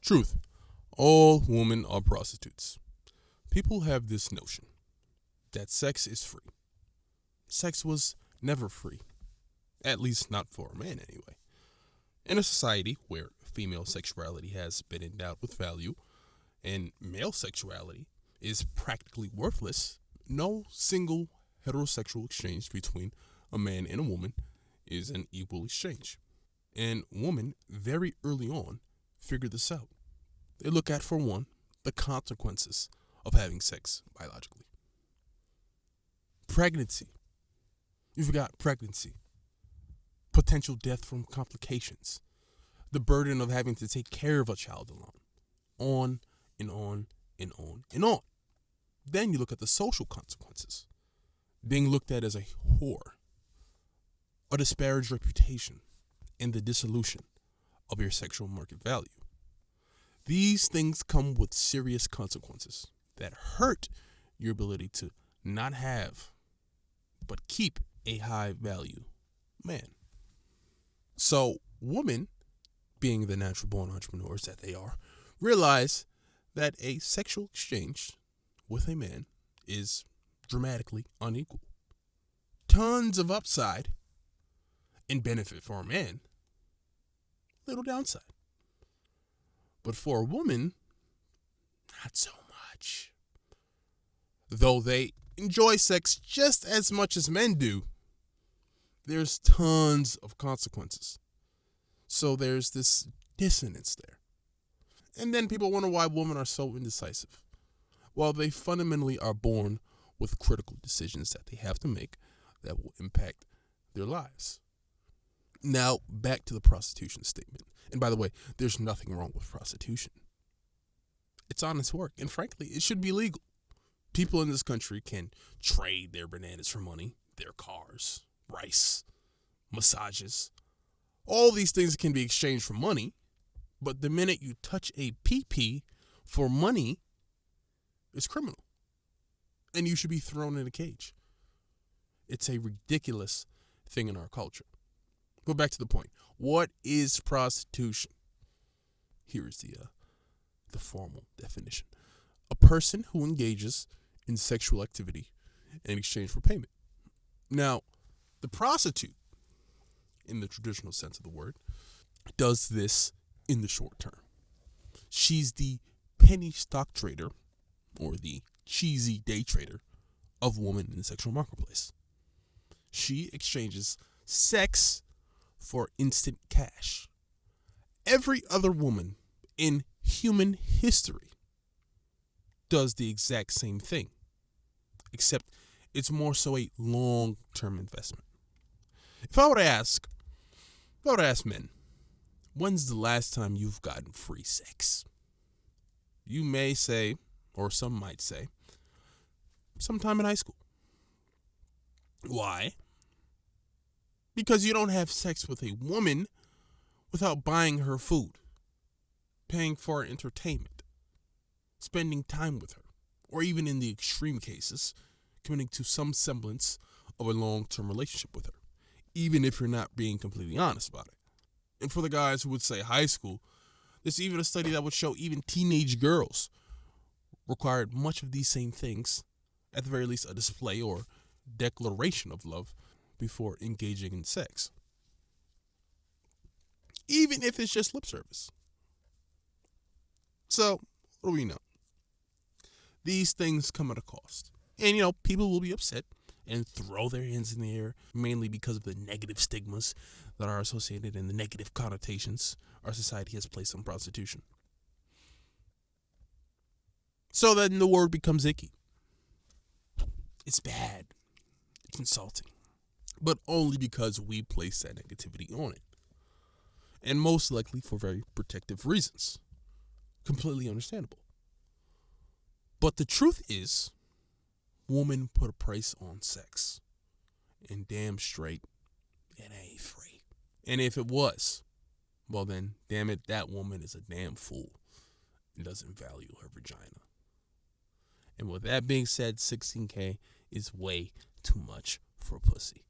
Truth. All women are prostitutes. People have this notion that sex is free. Sex was never free. At least not for a man anyway. In a society where female sexuality has been endowed with value and male sexuality is practically worthless, no single heterosexual exchange between a man and a woman is an equal exchange. And women, very early on, figured this out. They look at, for one, the consequences of having sex biologically. Pregnancy. You forgot pregnancy. Potential death from complications. The burden of having to take care of a child alone. On and on and on and on. Then you look at the social consequences. Being looked at as a whore. A disparaged reputation. And the dissolution of your sexual market value. These things come with serious consequences that hurt your ability to not have, but keep a high value man. So women, being the natural born entrepreneurs that they are, realize that a sexual exchange with a man is dramatically unequal. Tons of upside and benefit for a man, little downside. But for a woman, not so much. Though they enjoy sex just as much as men do, there's tons of consequences. So there's this dissonance there. And then people wonder why women are so indecisive. Well, they fundamentally are born with critical decisions that they have to make that will impact their lives. Now, back to the prostitution statement. And by the way, there's nothing wrong with prostitution. It's honest work, and frankly, it should be legal. People in this country can trade their bananas for money, their cars, rice, massages. All these things can be exchanged for money, but the minute you touch a PP for money, it's criminal. And you should be thrown in a cage. It's a ridiculous thing in our culture. Go back to the point. What is prostitution? Here is the formal definition. A person who engages in sexual activity in exchange for payment. Now, the prostitute, in the traditional sense of the word, does this in the short term. She's the penny stock trader or the cheesy day trader of women in the sexual marketplace. She exchanges sex for instant cash. Every other woman in human history does the exact same thing, except it's more so a long-term investment. If I were to ask men, when's the last time you've gotten free sex? You may say, or some might say, sometime in high school. Why? Because you don't have sex with a woman without buying her food, paying for her entertainment, spending time with her, or even in the extreme cases, committing to some semblance of a long-term relationship with her, even if you're not being completely honest about it. And for the guys who would say high school, there's even a study that would show even teenage girls required much of these same things, at the very least a display or declaration of love, before engaging in sex. Even if it's just lip service. So, what do we know? These things come at a cost. And, people will be upset and throw their hands in the air, mainly because of the negative stigmas that are associated and the negative connotations our society has placed on prostitution. So then the word becomes icky. It's bad. It's insulting. But only because we place that negativity on it. And most likely for very protective reasons. Completely understandable. But the truth is, women put a price on sex. And damn straight, it ain't free. And if it was, well then, damn it, that woman is a damn fool and doesn't value her vagina. And with that being said, $16K is way too much for pussy.